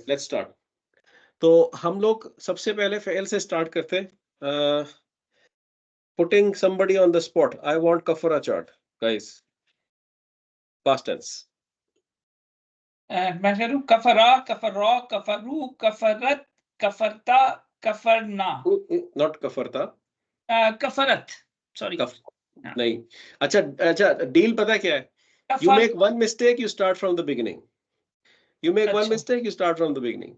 Let's start. तो हम लोग सबसे पहले फेल से स्टार्ट करते हैं। Putting somebody on the spot. I want kafara chart, guys. Past tense. मैं कह रहा हूँ कफरा, कफरा, कफरू, कफरत, कफरता, कफरना, Not kafarta. कफरत, सॉरी नहीं। अच्छा डील पता क्या है? You make one mistake, you start from the beginning. You make one mistake, you start from the beginning.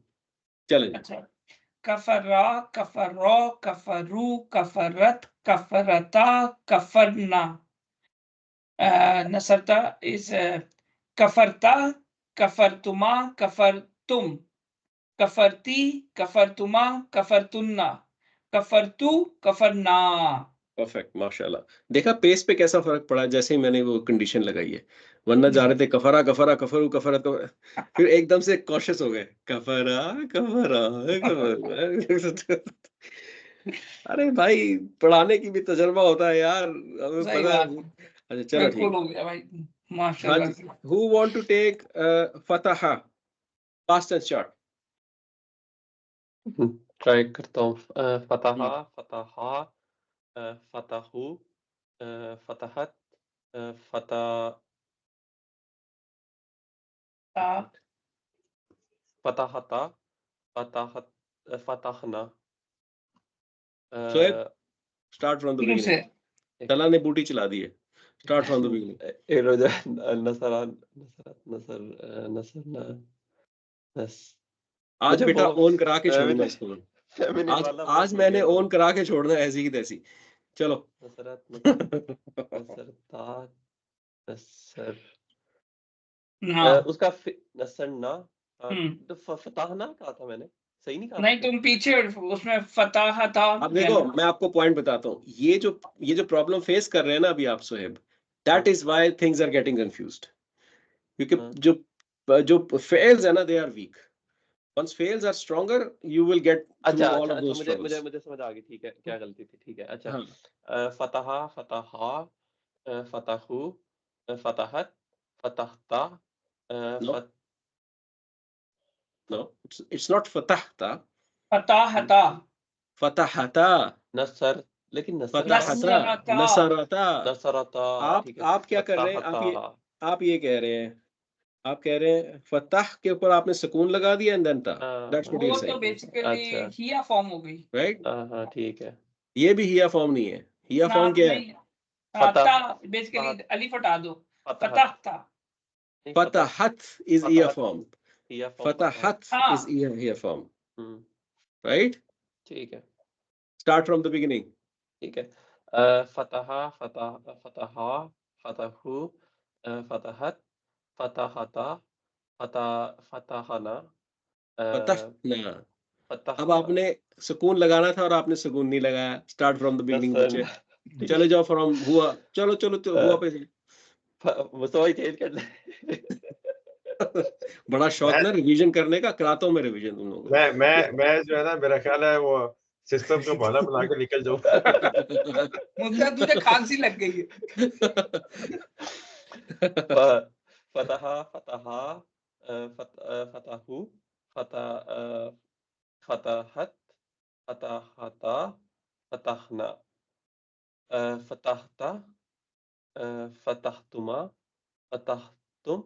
चलें। अच्छा, कफरा, कफरो, कफरू, कफरत, कफरता, कफरना। नसरता is कफरता, कफरतुमा, कफरतुम, कफरती, कफरतुमा, कफरतुन्ना, कफरतु, कफरना। परफेक्ट, माशाल्लाह। देखा पेस पे कैसा फर्क पड़ा जैसे ही मैंने वो कंडीशन लगाई है। वरना जा रहे थे कफरा कफरा कफरू कफरा, तो फिर एकदम से कॉशियस हो गए। कफरा कफरा कफरा। अरे भाई, पढ़ाने की भी तजुर्बा होता है यार, हमें पता है। अच्छा चलो ठीक हो गया भाई, हाँ माशाल्लाह। जी। Who want to take Fataha past tense chart? Try करता हूँ। Fataha, Fataha, फतहु, फतहत, फतहता, फतहत, फतहना। Shoaib, start from the beginning. तला ने बूटी चला दी है। Start from the beginning. नसरा, Nusrat, नसर, नसरना, नस। आज बेटा ओन करा के छोड़ूंगा इसको। आज मैंने ओन करा के छोड़ना है ऐसी की तैसी। चलो। नसरत, नसरता, नसर, उसका नसरना, तो फतहना कहा था मैंने, सही नहीं कहा? नहीं, तुम पीछे उसमें फतहा था। अब देखो मैं आपको पॉइंट बताता हूँ। ये जो प्रॉब्लम फेस कर रहे हैं ना अभी आप Sohaib, that is why things are getting confused. क्योंकि जो फेल्स है ना, they are weak. Once fails are stronger, you will get through all of those troubles. मुझे समझ आ गई। ठीक है, क्या गलती थी? ठीक है, अच्छा। Fataha, Fataha, फतहु, फतहत, फतहता, No, it's not fatahta. फताहता, fatahata, नसर, लेकिन fatahata, नसरता। नसरता। आप क्या कर रहे हैं? आप ये कह रहे हैं, आप कह रहे हैं फतह के ऊपर आपने सुकून लगा दिया एंड देन ता। दैट्स व्हाट यू तो बेसिकली हिया फॉर्म हो गई, राइट? हाँ ठीक है। ये भी हिया फॉर्म नहीं है। हिया फॉर्म क्या है? फता बेसिकली अलिफ हटा दो, फतहता। फतहत is हिया फॉर्म, फतहत is हिया फॉर्म, राइट? ठीक है, स्टार्ट फ्रॉम द बिगिनिंग। ठीक है। फतहा, फतहा, फतहु, फतहत, फतहता, फतहना, फतहना। अब आपने सुकून लगाना था और आपने सुकून नहीं लगाया। स्टार्ट फ्रॉम द बिगिनिंग बच्चे। चले जाओ फ्रॉम हुआ। चलो हुआ पे मुस्तफा चेंज कर ले। बड़ा शौक ना रिवीजन करने का, कराता हूं मैं रिवीजन तुम लोगों को। मैं जो है ना, मेरा ख्याल है वो सिस्टम को बहाना बना के निकल जाऊं। मुझे तुझे खांसी लग गई है। फतहा, फतहा, फतहु, फतहत, फतहता, फतहना, फतहता, फतहतुमा, फतहतुम,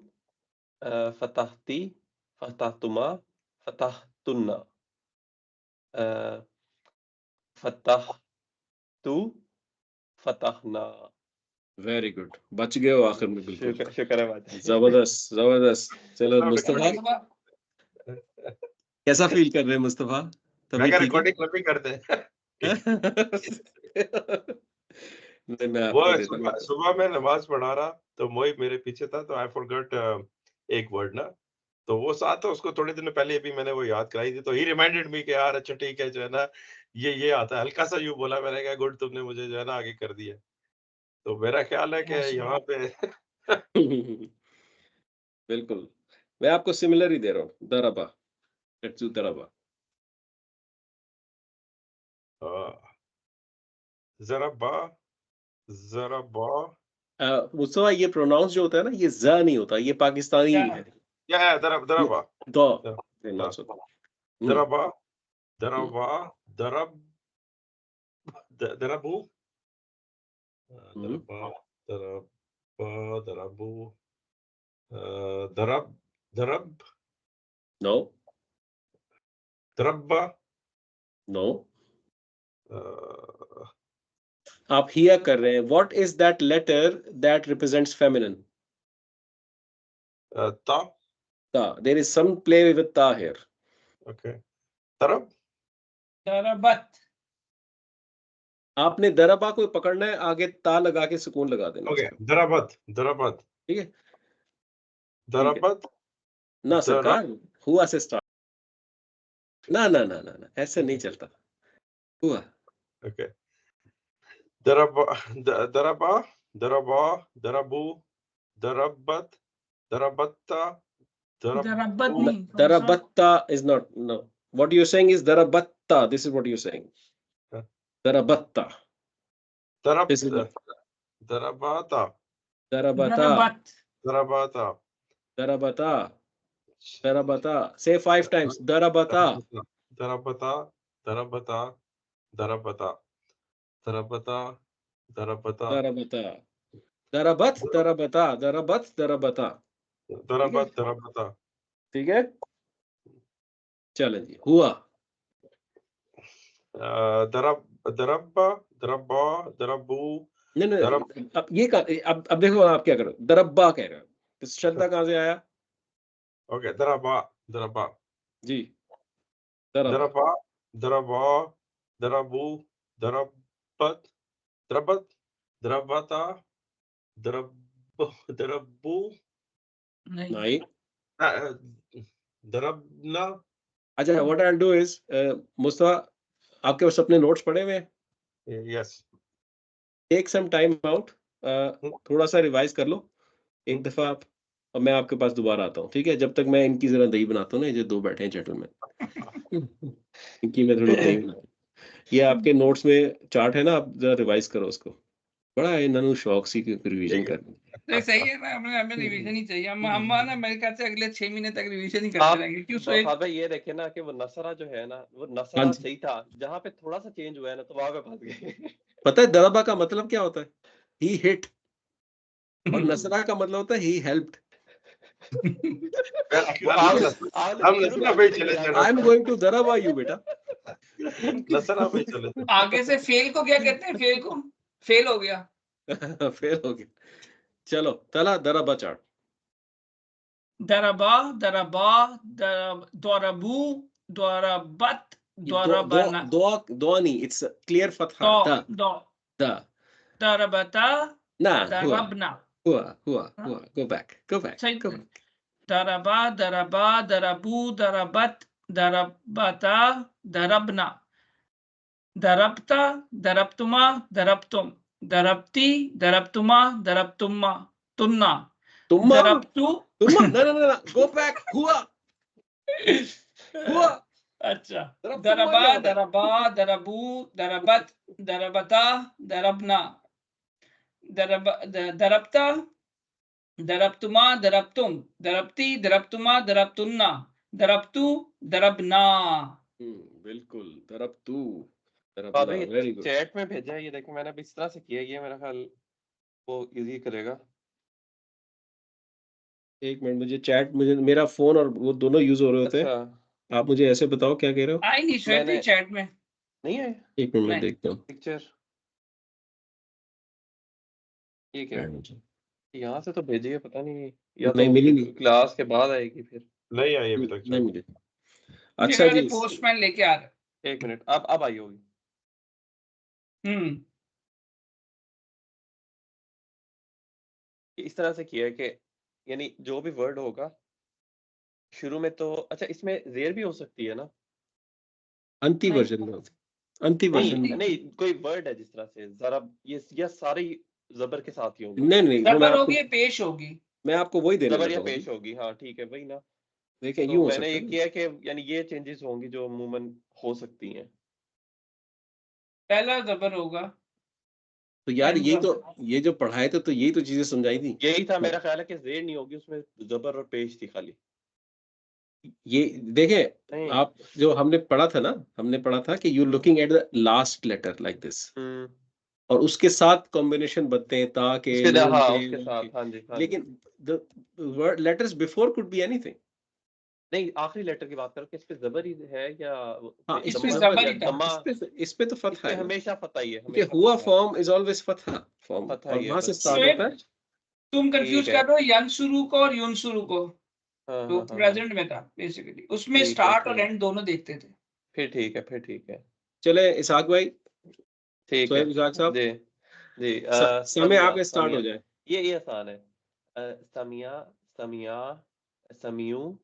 फतहती, फतहतुमा, फतहतुन्ना, फतहतु, फतहना। वेरी गुड, बच गए हो आखिर में। बिल्कुल शुक्र है बात। जबरदस्त जबरदस्त। चलो मुस्तफा, कैसा फील कर रहे हैं मुस्तफा? तभी रिकॉर्डिंग क्लिपिंग करते हैं। वो सुबह में नमाज पढ़ा रहा तो मोहित मेरे पीछे था, तो आई फॉरगॉट एक वर्ड ना, तो वो साथ था, उसको थोड़े दिन पहले भी मैंने वो याद कराई थी, तो ही रिमाइंडेड मी कि यार अच्छा ठीक है, जो है ना ये आता है। हल्का सा यूं बोला, मैंने कहा गुड, तुमने मुझे जो है ना आगे कर दिया। तो मेरा ख्याल है कि यहाँ पे बिल्कुल मैं आपको सिमिलर ही दे रहा हूँ। दरबा, लेट्स डू दरबा। मुस्तफा ये प्रोनाउंस जो होता है ना, ये ज नहीं होता, ये पाकिस्तानी है। दरबा। दो pronounce होता है। दरबा दरबा दरब दरबू दरबा दरबा दरबू दरब दरब No, दरबा no. आप हिया कर रहे हैं। What is that letter that represents feminine? ता Ta. There is some play with ta here. Okay तरब दरबत आपने दरबा को पकड़ना है, आगे ता लगा के सुकून लगा देना ओके उसका। दरबत दरबत ठीक है? दरबत ना सरकार, हुआ से स्टार्ट। ना ना ना ना ना, ऐसे नहीं चलता। हुआ। ओके दरबा दरबा दरबा दरबू दरबत दरबत्ता दरबत नहीं Darabatta is not, no. What you're saying is darabatta. This is what you're saying. Huh? Darabatta. दरब This is not. दरबाता Darabata. दरबत दरबाता Darabata. Darabata. Say 5 times. Darabata. दरबता दरबता दरबता दरबता दरबता Darabata. Darabat. Darabata. Darabat. Darabata. दरबत दरबता ठीक है? चलें जी। हुआ। दरब दरबा दरबा दरबू नहीं नहीं, दरब अब ये अब देखो आप क्या करो। दरब्बा कह रहे हो, तो श्रद्धा कहाँ से आया? ओके दरबा दरबा जी, दरब। दरबा दरबा दरबू दरबत दरबत दरबता दरब दरबू नहीं नहीं। दरबना अच्छा, what I will do is, Mustafa आपके पास अपने नोट्स पड़े हुए हैं? Yes take some time out, थोड़ा सा रिवाइज कर लो एक दफा आप, और मैं आपके पास दोबारा आता हूँ, ठीक है? जब तक मैं इनकी जरा दही बनाता हूँ ना, ये जो दो बैठे हैं जेंटलमैन, इनकी मैं थोड़ी दही बनाता हूँ। ये आपके नोट्स में चार्ट है ना, आप जरा रिवाइज करो उसको। बड़ा है इन्होंने शौक सी रिवीजन करनी। तो सही है ना, हमें रिवीजन ही चाहिए। हम ना मेरे ख्याल से अगले 6 महीने तक रिवीजन ही करते आप रहेंगे। क्यों तो साहब भाई ये देखे ना कि वो नसरा जो है ना, वो नसरा हाँ जी। सही था, जहाँ पे थोड़ा सा चेंज हुआ है ना तो वहां पे फंस गए। पता है दरबा का मतलब क्या होता है? ही हिट, और नसरा का मतलब होता है ही हेल्प्ड। हम नसरा पे चले थे आई एम गोइंग टू दरबा यू बेटा। नसरा पे चले थे आगे से फेल को क्या कहते हैं? फेल को फेल हो गया। फेल हो गया। चलो तला दरबा चार्ट। दरबा दरबा दरबू दरबत दरबना दो नहीं, इट्स क्लियर फतहा। दो द दरबता ना दरबना। हुआ गो बैक सही। Go back. दरबा दरबा दरबू दरबत दरबता दरबना दरबता दरबतुमा दरबतुम दरबती दरबतुमा दरबतुम्मा तुन्ना तुम्मा दरबतु ना गो बैक। हुआ अच्छा। दरबतुम्मा दरबा क्या होता है? दरबा दरबू दरबत दरबता दरबना दरबता दरबतुमा दरबतुम दरबती दरबतुमा दरबतुन्ना दरबतु दरबना। बिल्कुल, दरबतू बाबा दरबना। ये वेरी गुड। चैट में भेजा है, ये देखो मैंने अभी इस तरह से किया, ये मेरा ख्याल वो इजी करेगा। एक मिनट, मुझे मेरा फोन और वो दोनों यूज हो रहे होते हैं। अच्छा आप मुझे ऐसे बताओ क्या कह रहे हो? आई नहीं श्वेती मैंने चैट में। नहीं है एक मिनट में नहीं। देखता हूँ। पिक्चर, ये क्या नहीं यहाँ से तो भेजी है, पता नहीं या तो मिली नहीं। क्लास के बाद आएगी फिर। नहीं आई अभी तक नहीं मिली। अच्छा जी, पोस्टमैन लेके आ रहे। एक मिनट, अब आई होगी। इस तरह से किया है कि यानी जो भी वर्ड होगा शुरू में तो, अच्छा इसमें जेर भी हो सकती है ना? अंति वर्जन में, अंति वर्जन में नहीं कोई वर्ड है जिस तरह से जरब, ये सारी जबर के साथ ही होंगे। नहीं जबर होगी, पेश होगी। मैं आपको वही देने जबर या लगा हूँ। पेश होगी, हाँ ठीक है वही ना। देखिए तो यूं हो मैंने सकता ये है। किया कि यानी ये चेंजेस होंगी जो अमूमन हो सकती हैं। पहला जबर होगा। तो यार ये जो पढ़ाए थे तो यही तो चीजें समझाई थी। यही था मेरा ख्याल है कि जेर नहीं होगी उसमें, जबर और पेश थी खाली। ये देखें, नहीं। आप जो हमने पढ़ा था कि you looking at the last letter like this, और उसके साथ कॉम्बिनेशन बनते हैं ता के, उसके नून हाँ, के, उसके नून साथ, के। हाँ जी, हाँ जी। लेकिन the word letters before could be anything. नहीं, आखिरी लेटर की बात करो कि इस पे ज़बर ही है या हाँ, इस पे इसमें दम्मा ज़बर या ही था। दम्मा? इस पे तो इस फतहा पे है ना, हमेशा फतहा ही है, क्योंकि हमेशा हुआ फतहा है। Form is always Fataha form, Fataha और ही है वहां से बस। स्टार्ट शोएब, होता है। तुम कंफ्यूज ठीक कर है। रहे हो यंसुरु को और युनसुरु को, हाँ, जो हाँ, हाँ, हाँ। प्रेजेंट में था बेसिकली, उसमें ठीक है, स्टार्ट और फिर एंड दोनों देखते थे। फिर ठीक है। चले इसाक भाई, ठीक है। सोहेब इसाक साहब, जी, जी। समय समिया, आपके स्टार्ट हो जाए। ये आसान है। समिया, समिया, समियू,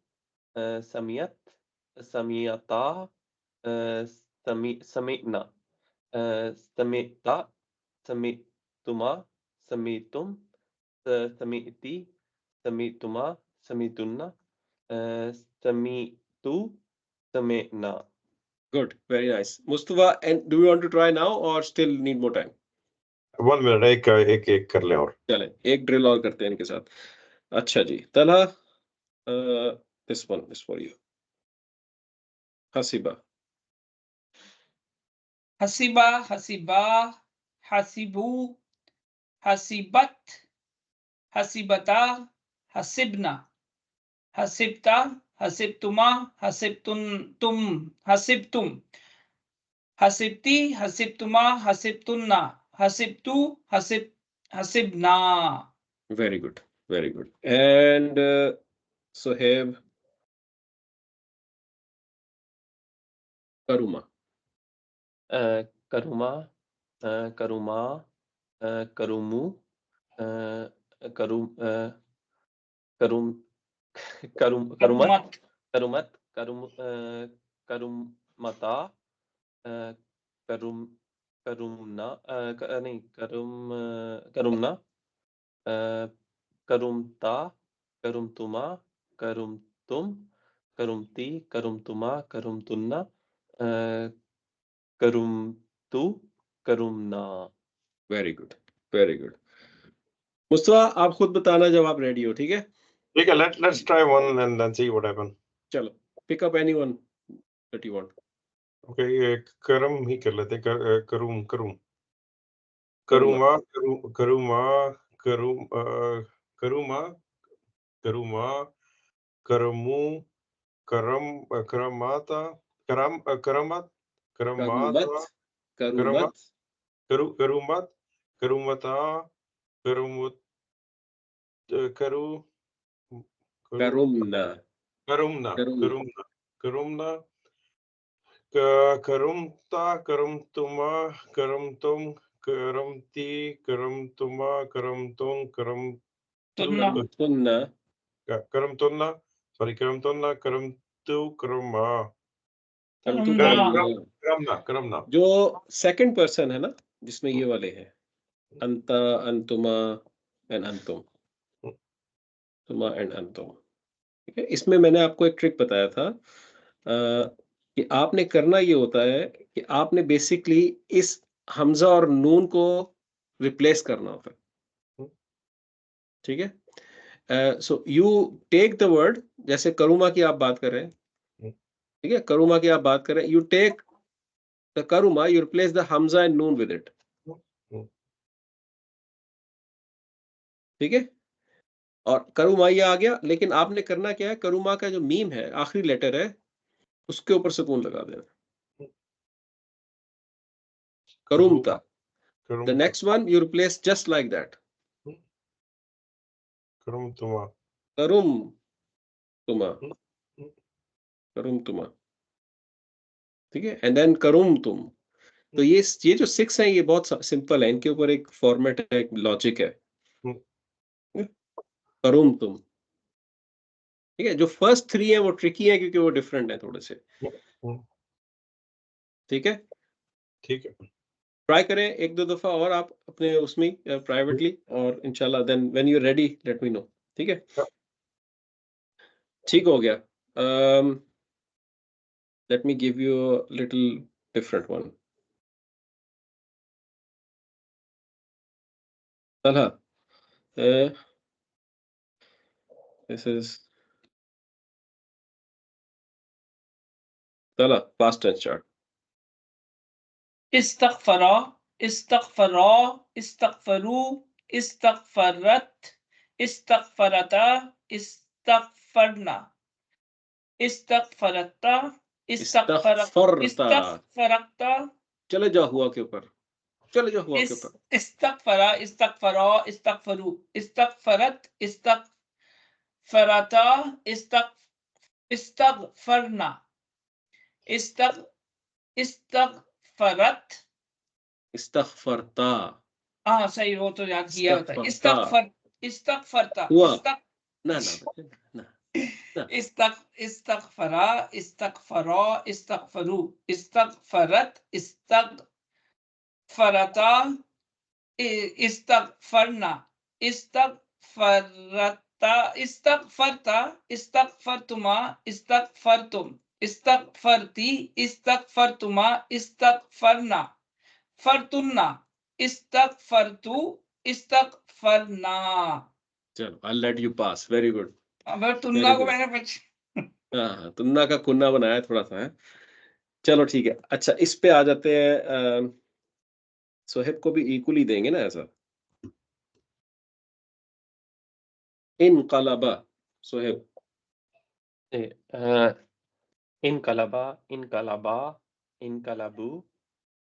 समियत, समियता, समितना, समिता, समितुमा, समितुम, समिति, समितुमा, समितुन्ना, समितु, समिना। Good, very nice Mustafa. And do you want to try now or still need more time? 1 minute, एक कर लें और। चले एक ड्रिल और करते हैं इनके साथ। अच्छा जी, Talha, this one is for you. हसीबा, हसीबा, हसीबा, हसीबू, हसीबत, हसीबता, हसिबना, हसिबता, हसिबतुमा, तुम, हसिबतुम, हसिबती, हसिबतुमा, हसिबतुन्ना, हसिबतु, हसिबना। Very good, very good. And Sohaib, करुमा, करुमा, करुमा, करुमु, करुम, करुम, करुमत, करुमत, करुमत, करुमता, करुम, करुमना, नहीं, करुमना, करुमता, करुमतुमा, करुमतुम, करुमती, करुमतुमा, करुमतुन्ना, करुमतु, करुमना। Very good, very good. Mustafa, आप खुद बताना जब आप रेडी हो, ठीक है? ठीक है, let's try one and then see what happen. चलो, pick up anyone that you want. Okay, ये करम ही कर लेते हैं। करूम, करुमा, करूमा, करूमा, करूम, करूमा, करूमा, करमू, करमाता, करमत, करमाता, करुमत, करुमत, करमत, करूमत, करूमता, करूमुत, करू, करू, करुमना, करुमना, करुमना, करुमना, करुमना, करुमता, करुमतुमा, करुमतुम, करमती, करमतुमा, करमतुम, तुन्ना, करुमतुन्ना, करमतुन्ना, सॉरी, करमतुन्ना, करमतु, करमा, करमतु, तुन्ना। करमना। जो सेकंड पर्सन है ना, जिसमें ये वाले हैं, अंता, अंतुमा एंड अंतुम, तुमा एंड अंतुम, ठीक है? इसमें मैंने आपको एक ट्रिक बताया था, कि आपने करना ये होता है कि आपने बेसिकली इस हमजा और नून को रिप्लेस करना होता है, ठीक है? So you take the word, जैसे करुमा की आप बात कर रहे हैं, ठीक है? करुमा की आप बात कर रहे हैं, यू टेक द करुमा, यू रिप्लेस द हमजा एंड नून विद इट, ठीक है? और करुमा ये आ गया, लेकिन आपने करना क्या है, करुमा का जो मीम है, आखिरी लेटर है, उसके ऊपर सुकून लगा देना, करुमता। द करुमता, next one you replace just like that, करमतुमा, करुम तुमा, करुम तुमा, ठीक है? एंड देन करुम तुम। तो ये जो 6 हैं, ये बहुत सिंपल है, इनके ऊपर एक फॉर्मेट है, एक लॉजिक है। करुम तुम, ठीक है? जो फर्स्ट 3 हैं वो ट्रिकी हैं, क्योंकि वो डिफरेंट हैं थोड़े से, ठीक है? ठीक है। ट्राई करें एक दो दफा और आप अपने उसमें प्राइवेटली, और इंशाल्लाह then when you ready let me know, ठीक है? ठीक हो गया। Let me give you a little different one. Talha, this is चलो पास्ट टेंस स्टार्ट। इस्तगफरा, इस्तगफरा, इस्तगफरू, इस्तगफरत, इस्तगफरता, इस्तगफरना, इस्तगफरता, इस्तगफरता। इस्तगफरता, चले जाओ हुआ के ऊपर, चले जाओ हुआ के ऊपर। इस्तगफरा, इस्तगफरा, इस्तगफरू, इस्तगफरत, इस्तगफरता, इस्तगफरना, इस्तगफरत। इस्तगफरता हाँ सही, वो तो याद किया होता है। इस्तगफरता इस्तगफरता, हुआ ना ना बच्चे ना ना इस्तगफरा, इस्तगफरा, इस्तगफरू, इस्तगफरत, इस्तगफरता, इस्तगफरना, इस्तगफरता, इस्तगफरता, इस्तगफरतुमा, इस्तगफरतुम, इस्तगफरती, इस्तगफरतुमा, इस्तगफरना, फरतुन्ना, इस्तगफरतु, इस्तगफरना। चलो I let you pass, very good. अब Very तुन्ना को good. मैंने कुछ हाँ तुन्ना का कुन्ना बनाया थोड़ा सा है। चलो ठीक है। अच्छा इस पे आ जाते हैं। सोहेब को भी इक्वली देंगे ना ऐसा। इनकलबा सोहेब। इनकलबा, इनकलबा, इनकलबू,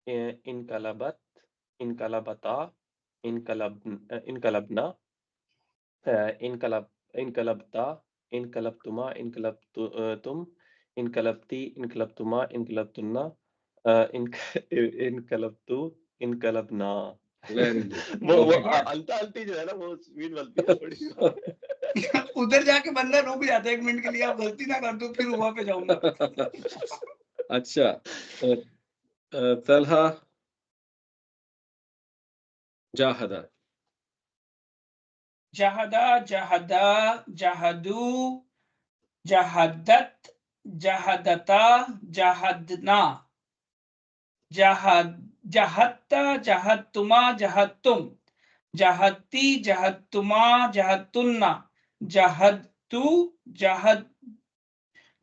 इनकलबत, इनकलबता, इनकलबना, इनकलब, इनकलबता, इनकलबतुमा, तुम, इनकलबती, इनकलबतुमा, इनकलबतुन्ना, इनकलबतु, इनकलबना। Very good. वो अलता अलती जो है ना वो स्वीट बनती है थोड़ी। उधर जाके बंदा रुक जाता है 1 मिनट के लिए, आप गलती ना कर दो फिर वहां पे जाऊंगा। अच्छा तलहा जाहदा। जहदा, जहदा, जहदू, जहदत, जहदता, जहदना, जहदता, जहदतुमा, जहदतुम, जहदती, जहदतुमा, जहदतुन्ना, जहदतु,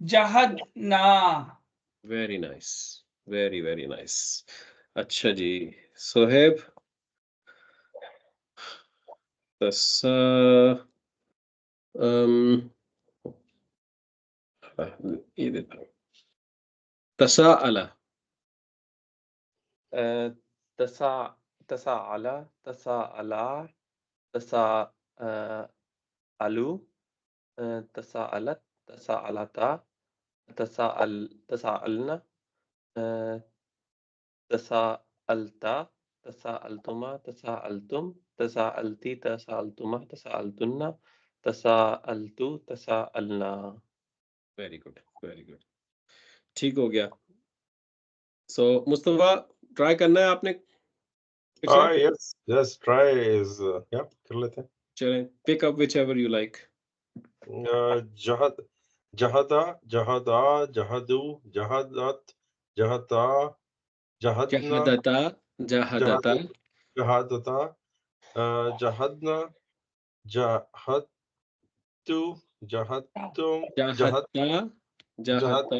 जहदना। Very nice, very very nice. अच्छा जी सोहेब तसा ये देता हूँ। तसाअला तसा, तसाअला, तसाअला, तसा अलू, तसाअलत, तसाअलता, तसाअलना, तसाअलता, तसाअलतुमा, तसाअलतुम, तसाअलती, तसाअलतुमा, तसाअलतुन्ना, तसाअलतु, तसाअलना। Very good, very good. ठीक हो गया। सो मुस्तफा ट्राई करना है आपने फिर से? यस यस ट्राई इज या कर लेते हैं। चलें pick up whichever you like. जहद, जहदा, जहदा, जहदू, जहदत, जहता, जहदना, जहदता जहदता जहदता, जहदना, जहदतु, जहदतुम, जहद, जहदता जहद,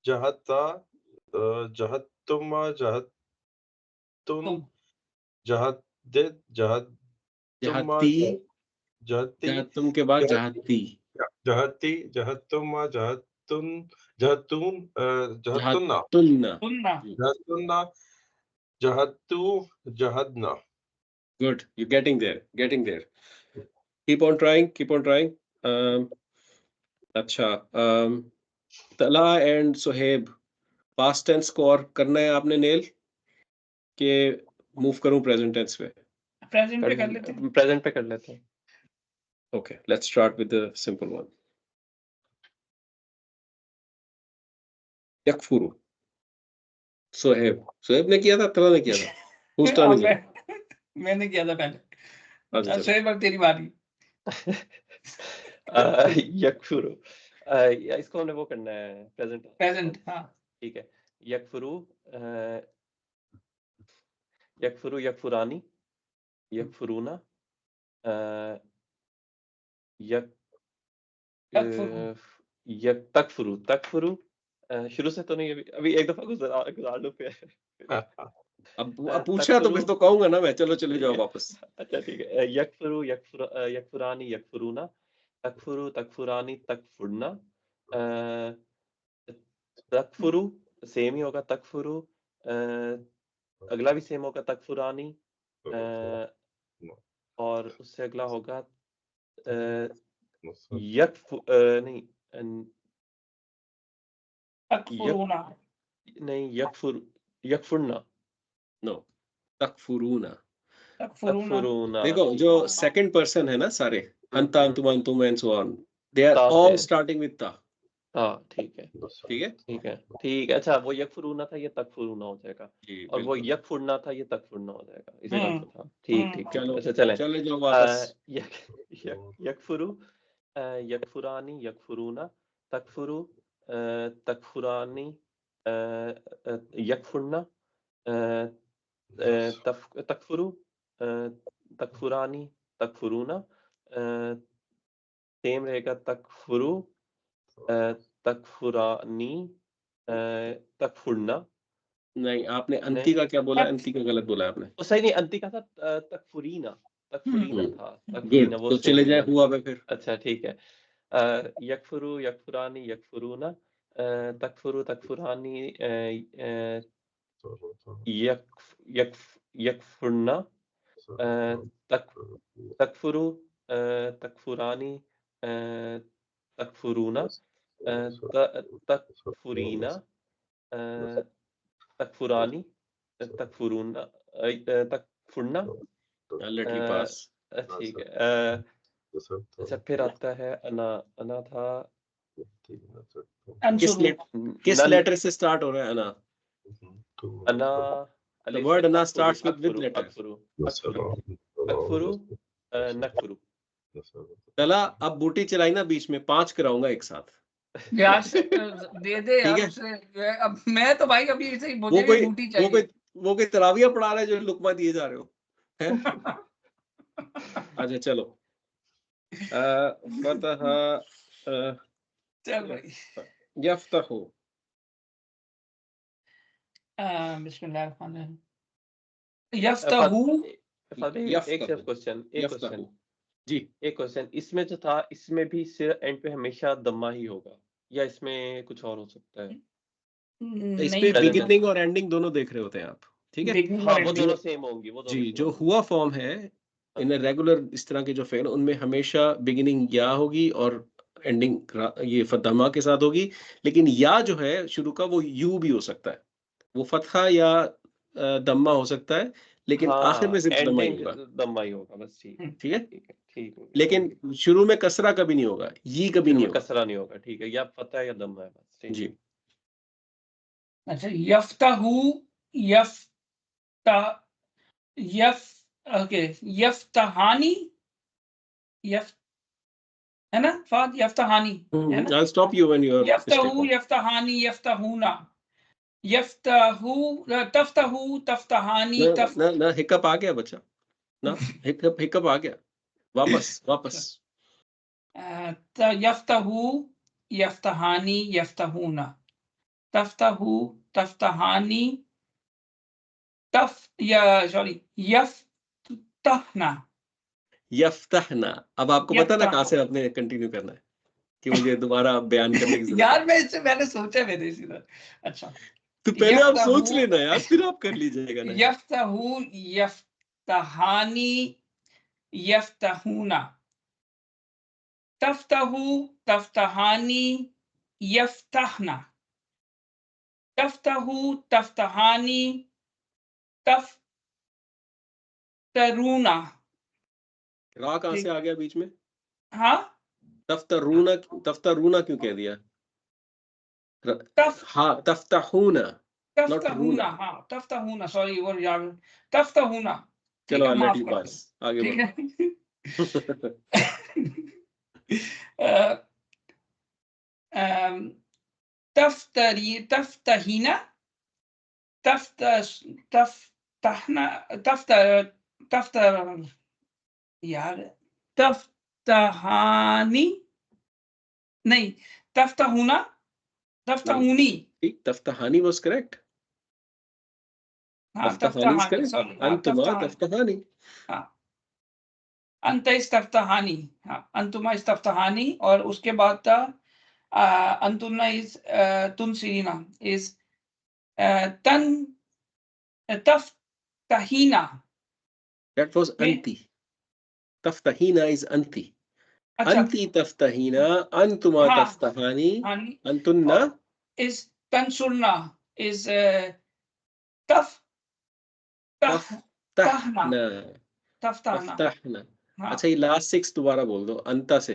जहदता, जहदतुमा, जहदतुन, तुम जहदत, जहदतुमा, जहती जहती, जहतुम के बाद जहती, जहती जहती, जहतुमा, जहतुन, जहतून, जहतुन्ना, जहतुन्ना। सुनना। जहतुन्ना, जहतू, जहदना। Good, you getting there. Keep on trying. अच्छा Talha and Sohaib past tense को और करना है आपने नेल के मूव करूं प्रेजेंट टेंस पे? प्रेजेंट पे कर लेते हैं। प्रेजेंट पे कर लेते हैं। Okay, let's start with the simple one. yakfuru Sohaib ने किया था, तला ने किया था? Who's turn is it? मैंने किया था पहले। अच्छा चलो। सोहेब अब तेरी बारी। यकफुरु, इसको हमने वो करना है प्रेजेंट हाँ। ठीक है। यकफुरु, यकफुरु, यकफुरानी, यकफुरूना, यक तकफुरु, यक तकफुरु, तकफुरु, शुरू से तो नहीं, अभी एक दफा गुजार लो फिर। अब पूछा तो फिर तो कहूंगा ना मैं, चलो चले जाओ वापस। अच्छा ठीक है। यकफुरु यकफुरानी यकफुरूना, तकफुरु तकफुरानी तकफुरना, तकफुरु सेम ही होगा, तकफुरु अगला भी सेम होगा, तकफुरानी और उससे अगला होगा नहीं तकफुरूना नहीं यकफुरना नो, तकफुरूना। तकफुरूना। देखो जो सेकंड पर्सन है ना सारे, अंता अंतुम अंतुम and so on, they are all starting with ता। हाँ ठीक है ठीक है ठीक है ठीक है। अच्छा वो यकफुरूना था, ये तकफुरूना हो जाएगा, जी, और वो बिल्कुल। यकफुरना था, ये तकफुरना हो जाएगा, इस तरह से था। ठीक ठीक। चलो अच्छा चलें, चले जाओ वापस। यकफुरु यकफुरानी यकफुरूना, तकफुरु तकफुरानी यकफुरना, तकफुरु तकफुरानी तकफुरूना, सेम रहेगा, तकफुरु तकफुरानी तकफुरना। नहीं, आपने अंति का क्या बोला? अंति का गलत बोला आपने। तो सही नहीं, अंति का था तकफुरीना था, गुड, तकफुरीना वो तो सेम चले ही जाए है। हुआ पे फिर। अच्छा ठीक है। यकफुरु यकफुरानी यकफुरूना, तकफुरु तकफुरानी यक यक यकफुरना, तकफुरु तकफुरानी तकफुरूना, तकफुरीना तकफुरानी तकफुरूना तकफुरना। Let you pass. ठीक है। अच्छा फिर आता है अना। अना था किस लेटर से स्टार्ट हो रहा है अना? अना The word ana starts with letter. अकफुरु नकफुरु। चला अब बूटी चलाई ना बीच में, 5 कराऊंगा एक साथ। यार दे दे यार ठीक है? उसे। अब मैं तो भाई अभी ऐसे ही वो मुझे कोई भी बूटी चाहिए। वो कोई तराविया पढ़ा रहा है जो लुकमा दिए जा रहे हो हैं? अच्छा चलो। फतह चल भाई। यफ्तहु। बिस्मिल्लाहिर्रहमानिर्रहीम। यफ्तहु एक सिर्फ क्वेश्चन, जी। एक क्वेश्चन, इसमें जो था, इसमें भी सिर एंड पे हमेशा दम्मा ही होगा या इसमें कुछ और हो सकता है? इस पे नहीं, बिगिनिंग और एंडिंग दोनों देख रहे होते हैं आप, ठीक है? हाँ वो दोनों सेम होंगी, वो दोनों जी, सेम जो होंगी। हुआ फॉर्म है इन रेगुलर इस तरह के जो फेल, उनमें हमेशा बिगिनिंग या होगी और एंडिंग ये फतहमा के साथ होगी। लेकिन या जो है शुरू का, वो यू भी हो सकता है, वो फतहा या दम्मा हो सकता है, लेकिन आखिर में सिर्फ दम्मा ही एंडिंग होगा। दम्मा ही होगा बस। ठीक ठीक है? ठीक है ठीक है। लेकिन शुरू में कसरा कभी नहीं होगा, ये कभी शुरू नहीं में होगा। कसरा नहीं होगा, ठीक है, या फतह या दम्मा है बस। ठीक जी। है। अच्छा यफ्तहु यफ्ता यफ ओके यफ्तहानी यफ है ना फाद यफ्तहानी है ना। I'll stop you when you are यफ्तहु mistaken. यफ्तहानी यफ्तहूना यफ्तहु तफ्तहु तफ्तहानी तफ ना हिकअप आ गया बच्चा, ना हिकअप आ गया। वापस। यफ्तहु यफ्तहानी यफ्तहूना तफ्तहु तफ्तहानी तफ या सॉरी यफ्तहना यफ्तहना। अब आपको पता ना कहाँ से आपने कंटिन्यू करना है, कि मुझे दोबारा बयान करने की जरूरत है। यार मैं इससे मैंने सोचा मेरे सीधा। अच्छा तो पहले आप सोच लेना यार, फिर आप कर लीजिएगा ना। यफ्तहु यफ्तहानी यफ्तहूना तफ्तहु तफ्तहानी यफ्तहना तफ्तहु तफ्तहानी तफ्तरूना। रा कहाँ से आ गया बीच में? हाँ तफ्तरूना क्यों कह दिया? हाँ तफ्तहूना, नॉट रूना। हाँ तफ्तहूना, सॉरी वो यार तफ्तहूना। चलो ठीक है, लेट माफ यू कर पास, आगे ठीक बढ़ो। है। तफ्तरी तफ्तहीना तफ्तहना तफ्त यार तफ्तहानी नहीं तफ्तहूना तफ्ताहूनी, ठीक, तफ्ताहानी वाज करेक्ट। हाँ तफ्ताहानी इज तफ्ताहानी, करेक्ट। सॉरी, हाँ अंतुमा तफ्ताहानी, तफ्ताहानी। हाँ अंत इस्तफ्ताहानी, हाँ अंतुमा इस्तफ्ताहानी, और उसके बाद था अंतुना इज तुनसिरीना इज तन तफ्ताहीना। That was Okay. अंती। तफ्ताहीना इज अंती। अच्छा, अंती तफ्ताहीना, अंतुमा हाँ तफ्ताहानी, हानी, अंतुन्ना और इज तंसुरना इज तफ तह तहना, तफ्ताहना। तफ्ताहना, तफ्ताहना। हाँ अच्छा, ये लास्ट 6 दोबारा बोल दो अंता से।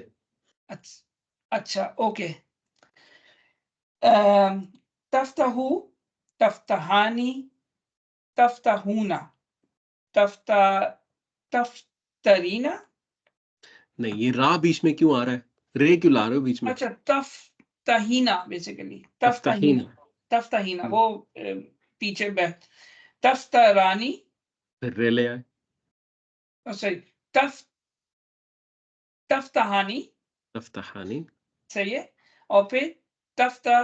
अच्छा ओके। तफ्ताहू, तफ्ताहानी, तफ्ताहूना, तफ्ता तफ्तरीना। नहीं, ये रा बीच में क्यों आ रहा है? रे क्यों ला रहे हो बीच में? अच्छा तफ्ताहीना, बेसिकली तफ्ताहीना। तफ्ताहीना, तफ्ताहीना वो पीछे तफ्तरानी, फिर रे ले आए। सॉरी तफ तफ्ताहानी, तफ्ताहानी। सही है, और फिर तफ्ता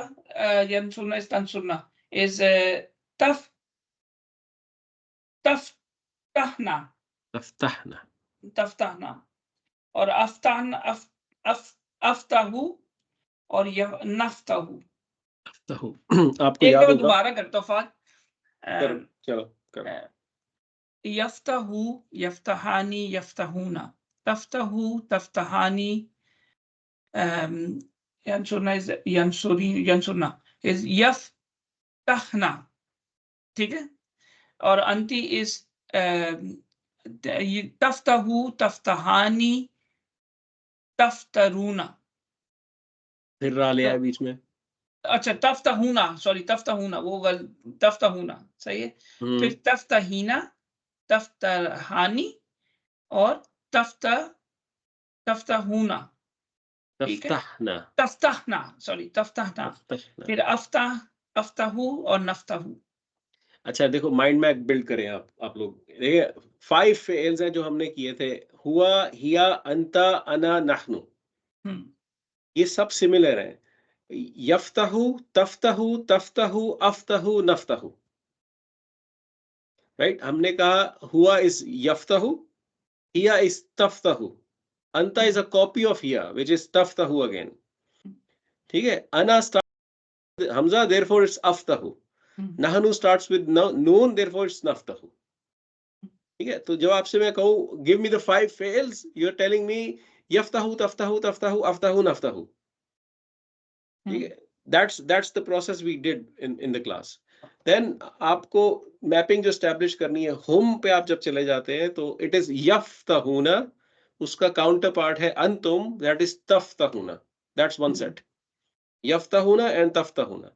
यंसुरना इस तंसुरना इज तफ तफ्ताहना, तफ्ताहना। तफ्ताहना, और अफ्ताहना अफ्ताहू, और यह नफ्ताहू। तफ्ताहू। आपको एक याद बार होगा। दोबारा करता हूँ फात। करो, चलो करो। यफ्ताहू, यफ्ताहानी, यफ्ताहूना, तफ्ताहू, तफ्ताहानी, यंसुरना इज यंसुरना इज यफ्ताहना, ठीक है, और अंती इज तफ्ताहू, तफ्ताहानी, तफ्तरूना। फिर रा ले तो आए बीच में। अच्छा तफ्ताहूना, सॉरी तफ्ताहूना, वो तफ्ताहूना सही है, फिर तफ्ताहीना, तफ्तहानी, और तफ्ता तफ्ताहूना, ठीक है, तफ्ताहना। तफ्ताहना, सॉरी तफ्ताहना, तफ्ताहना। फिर अफ्ताहू और नफ्ताहू। अच्छा देखो, माइंड मैप बिल्ड करें आप लोग। देखिए 5 फेल्स हैं जो हमने किए थे। हुआ, हिया, अंता, अना, नहनु। ये सब सिमिलर हैं। यफ्ताहु, तफ्ताहु, तफ्ताहु, अफ्ताहु, नफ्ताहु। राइट, हमने कहा हुआ इज यफ्ताहु, हिया इज तफ्ताहु, अंता इज अ कॉपी ऑफ हिया व्हिच इज तफ्ताहु अगेन। ठीक है, अना स्टार्ट हमजा, देयरफॉर इट्स अफ्ताहु। नहनु स्टार्ट्स विद नून, देयरफॉर इट्स नफ्ताहु। ठीक है, तो जब आपसे मैं कहूं give me the 5 fails, you are telling me यफ्ताहु, तफ्ताहु, तफ्ताहु, अफ्ताहु, नफ्ताहु। ठीक है, that's the process we did in the class. Then आपको मैपिंग जो स्टैब्लिश करनी है, हुम पे आप जब चले जाते हैं तो इट इज यफ्ताहुना, उसका काउंटर पार्ट है अंतुम, दैट इज तफ्ताहुना। दैट्स वन सेट, यफ्ताहुना एंड तफ्ताहुना।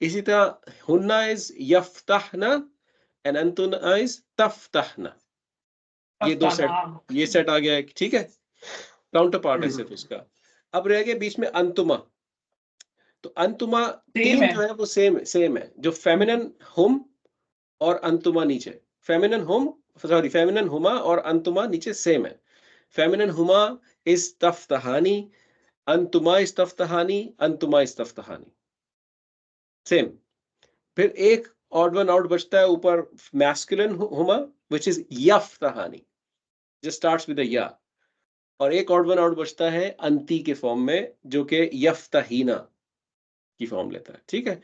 इसी तरह हुन्ना इज यफ्ताहना एंड अंतुना इज तफ्ताहना। ये दो सेट, ये सेट आ गया है, ठीक है, काउंटर पार्ट है सिर्फ उसका। अब रह गया बीच में अंतुमा। तो अंतुमा तीन जो है वो सेम है, जो फेमिनिन हुम और अंतुमा नीचे, फेमिनिन हुम, सॉरी फेमिनिन हुमा और अंतुमा नीचे सेम है। फेमिनिन हुमा इज तफ्ताहानी, अंतुमा इज तफ्ताहानी, अंतुमा इज तफ्ताहानी, सेम। फिर एक ऑड वन आउट बचता है ऊपर, मैस्कुलिन हुमा व्हिच इज यफ्ताहानी, जस्ट स्टार्ट्स विद अ या, और एक ऑड वन आउट बचता है अंती के फॉर्म में जो कि यफ्ताहीना की फॉर्म लेता है। ठीक है,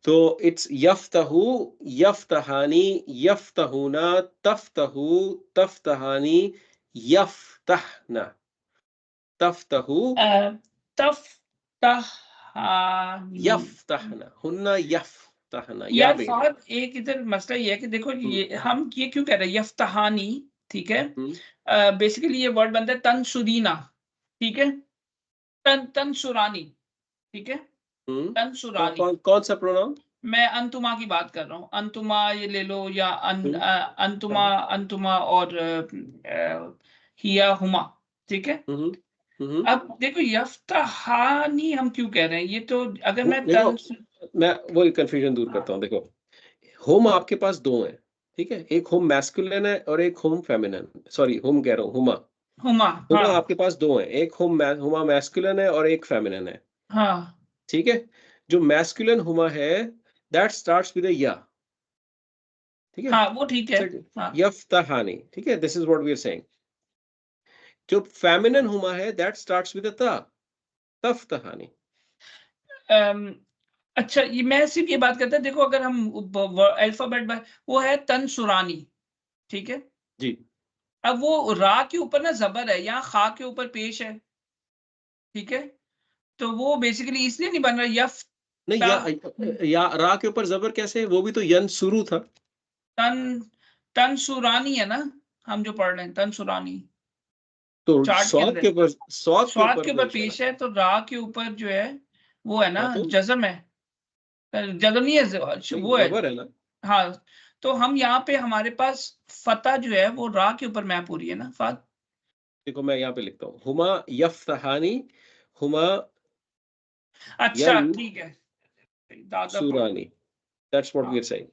तो इट्स यफ्ताहु, यफ्ताहानी, यफ्ताहुना, तफ्ताहु, तफ्ताहानी, यफ्ताहना, तफ्ताहु, तफ्ताहानी, यफ्ताहना, हुन्ना यफ्ताहना। यार फाहद एक इधर मसला ये है कि देखो ये हम ये क्यों कह रहे हैं यफ्ताहानी, ठीक है, बेसिकली ये वर्ड बनता है तनसुरीना, ठीक है, तनसुरानी, ठीक है, तनसुरानी। कौन सा प्रोनाउन? मैं अंतुमा की बात कर रहा हूँ, अंतुमा ये ले लो, या अंतुमा, अंतुमा और हिया हुमा, ठीक है। अब देखो यफ्ताहानी हम क्यों कह रहे हैं, ये तो अगर मैं मैं वही कंफ्यूजन दूर करता हूँ। देखो होम आपके पास दो हैं, ठीक है, एक होम मैस्कुलिन है और एक होम फेमिनिन, सॉरी होम कह रहा हूँ, हुमा। हुमा, हुमा हाँ, आपके पास दो हैं, एक हुमा मैस्कुलिन है और एक फेमिनिन है। हाँ, ठीक है, जो मैस्कुलिन हुमा है दैट स्टार्ट्स विद अ या, ठीक है, हाँ वो ठीक है। हाँ। यफ्तहानी, ठीक है, this is what we are saying. जो फेमिनिन हुमा है दैट स्टार्ट्स विद अ ता, तफ्तहानी। अच्छा, ये मैं सिर्फ ये बात करता है, देखो अगर हम अल्फाबेट वो है तनसुरानी, ठीक है जी। अब वो रा के ऊपर ना जबर है, यहाँ खा के ऊपर पेश है, ठीक है, तो वो बेसिकली इसलिए नहीं बन रहा यफ नहीं, या रा के ऊपर जबर कैसे, वो भी तो यन शुरू था। तनसुरानी है ना, हम जो पढ़ रहे हैं तनसुरानी, तो चार्ट स्वाद के ऊपर, स्वाद के स्वाद ऊपर के ऊपर पेश है, तो रा के ऊपर जो है वो है ना हाँ, तो जज़म है, जज़म नहीं है, वो है। जबर है ना। हाँ, तो हम यहाँ पे हमारे पास फतह जो है वो रा के ऊपर मैप हो रही है ना फात। देखो मैं यहाँ पे लिखता हूँ, हुमा यफ्तहानी, हुमा अच्छा यन ठीक है, दादा सुरानी, दैट्स व्हाट वी हाँ। आर सेइंग,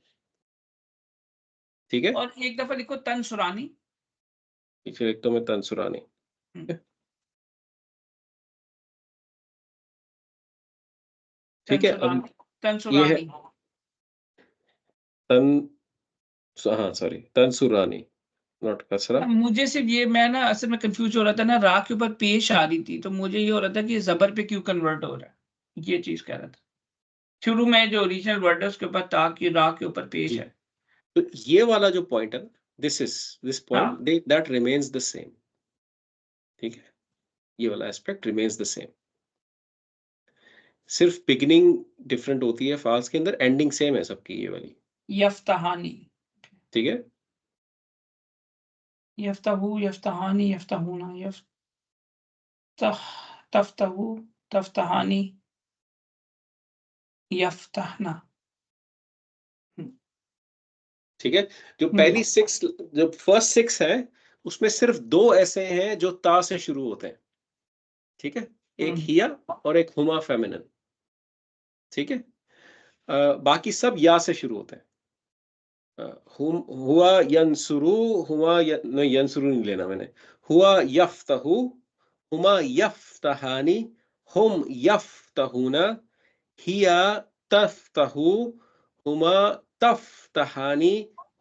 ठीक है। और एक दफा लिखो तनसुरानी, पीछे लिखता हूँ मैं तंसुरानी, ठीक है। अब ये है तनसुरानी तन, हाँ सॉरी, तंसुरानी, नॉट कसरा। मुझे सिर्फ ये, मैं ना असल में कंफ्यूज हो रहा था ना, रा के ऊपर पेश आ रही थी, तो मुझे ये हो रहा था कि जबर पे क्यों कन्वर्ट हो रहा है, ये चीज कह रहा था। शुरू में जो ओरिजिनल वर्ड है उसके ऊपर ता की रा के ऊपर पेश जी। है। तो ये वाला जो पॉइंट है, दिस हाँ point that remains the same, ठीक है, ये वाला एस्पेक्ट रिमेन्स द सेम, सिर्फ बिगिनिंग डिफरेंट होती है फाल्स के अंदर, एंडिंग सेम है सबकी ये वाली, यफ्तहानी, ठीक है। यफ्तहू यफ्तहानी यफ्तहूना यफ्तह तफ्तहू तफ्तहानी यफ्तहना। ठीक है, जो पहली सिक्स, जो फर्स्ट सिक्स है उसमें सिर्फ दो ऐसे हैं जो ता से शुरू होते हैं, ठीक है, एक हिया और एक हुमा फेमिनिन, ठीक है। बाकी सब या से शुरू होते हैं। हुआ यंसुरु, नहीं यंसुरु नहीं लेना मैंने, हुआ यफ्तहु, हुमा यफ्तहानी, हुम यफ्तहूना, हिया तफ्तहु, हुमा तफ्तहानी,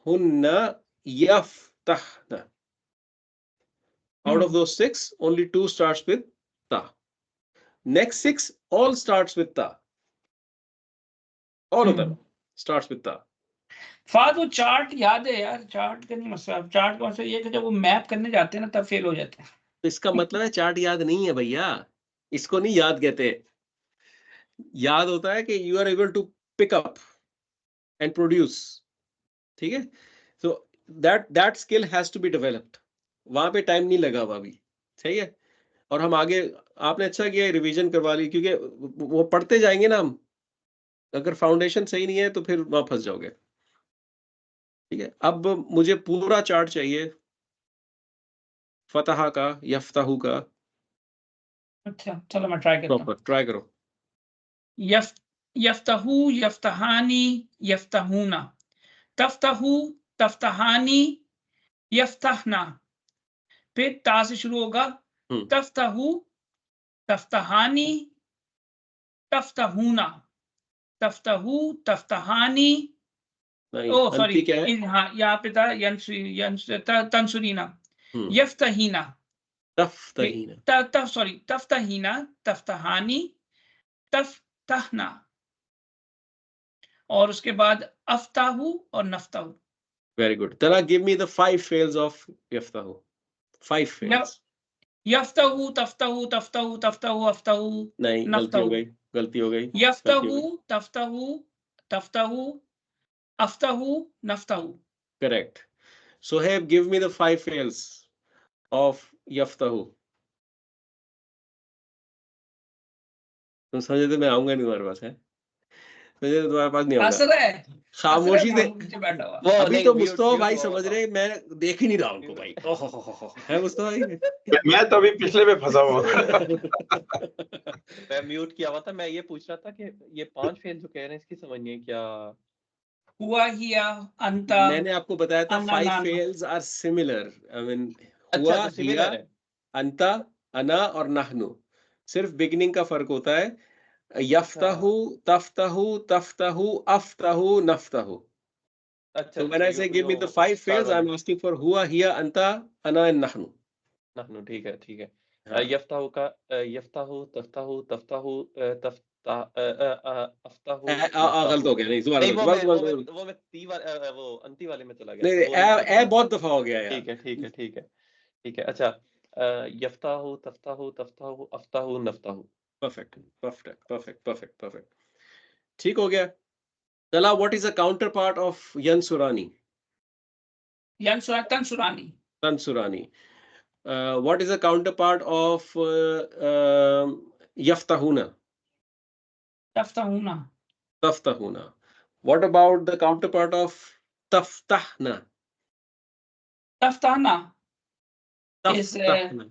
हुन्ना यफ्तहना। Out of those six, only two starts with ta. Next six all starts with ta. All of them starts with ta. Fahd वो चार्ट याद है यार, चार्ट का नहीं मसला, चार्ट का मसला ये है कि जब वो मैप करने जाते हैं ना तब फेल हो जाते हैं। तो इसका मतलब है चार्ट याद नहीं है भैया, इसको नहीं याद कहते। याद होता है कि you are able to pick up and produce, ठीक है। So that skill has to be developed, वहां पे टाइम नहीं लगा हुआ अभी, सही है। और हम आगे, आपने अच्छा किया रिवीजन करवा ली, क्योंकि वो पढ़ते जाएंगे ना हम, अगर फाउंडेशन सही नहीं है तो फिर वहां फंस जाओगे, ठीक है। अब मुझे पूरा चार्ट चाहिए फतहा का, यफ्ताहू का, अच्छा चलो मैं ट्राई करता हूँ। प्रॉपर ट्राई करो। यफ्तहू यफ्तहानी यफ्तहूना, तफ्तहू तफ्तहानी यफ्तहना, फिर ता से शुरू होगा, तफ्तहू तफ्तहानी तफ्तहूना, तफ्तहू तफ्तहानी, ओ सॉरी, क्या है? हाँ यहाँ पे था तंसुरीना, यफ्तहीना, सॉरी तफ्तहीना तफ्तहानी तफ्तहना, और उसके बाद अफ्ताहू और नफ्ताहू। Very good. Then give me the 5 fails of yaftahu. 5 fails. यफ्ताहू तफ्ताहू तफ्ताहू तफ्ताहू अफ्ताहू नहीं, गलती हो गई, गलती हो गई। यफ्ताहू तफ्ताहू तफ्ताहू अफ्ताहू नफ्ताहू। Correct. Sohaib, give me the 5 fails of yaftahu. तुम समझे तो मैं आऊंगा नहीं तुम्हारे पास, है समझे तो तुम्हारे पास नहीं आऊंगा। खामोशी से वो अभी तो मुस्तफा भाई समझ रहे, मैं देख ही नहीं रहा उनको भाई। है मुस्तफा भाई? मैं तो अभी पिछले में फंसा हुआ मैं म्यूट किया हुआ था। मैं ये पूछ रहा था कि ये 5 फेल जो कह रहे हैं इसकी समझ नहीं है क्या हुआ, हिया, अंता। मैंने आपको बताया था 5 fails are similar. I mean हुआ, हिया, अंता, अना और नहनु, सिर्फ बिगिनिंग का फर्क होता है। यफ्ताहु, तफ्ताहु, तफ्ताहु, अफ्ताहु, नफ्ताहु. अच्छा, So when I say give me the 5 fails, I'm asking for हुआ, हिया, अंता, अना and नहनु. नहनु, ठीक है, ठीक है. हाँ. यफ्ताहु का यफ्ताहु, तफ्ताहु, तफ्ताहु, अफ्ताहु, गलत हो गया. नहीं, दोबारा नहीं, दोबारा. वो मैं वो अंती वाले में चला गया. नहीं, बहुत दफा हो गया यार. ठीक है, ठीक है, ठीक है, ठीक है. अच्छा, यफ्ताहु, तफ्ताहु, तफ्ताहु, अफ्ताहु, नफ्ताहु. Perfect, perfect, perfect, perfect, perfect. ठीक हो गया. Tala, what is the counterpart of Yansurani? Tansurani. Tansurani. What is the counterpart of Yaftahuna? Taftahuna. Taftahuna. What about the counterpart of Taftahna? Taftahna is Taftahna.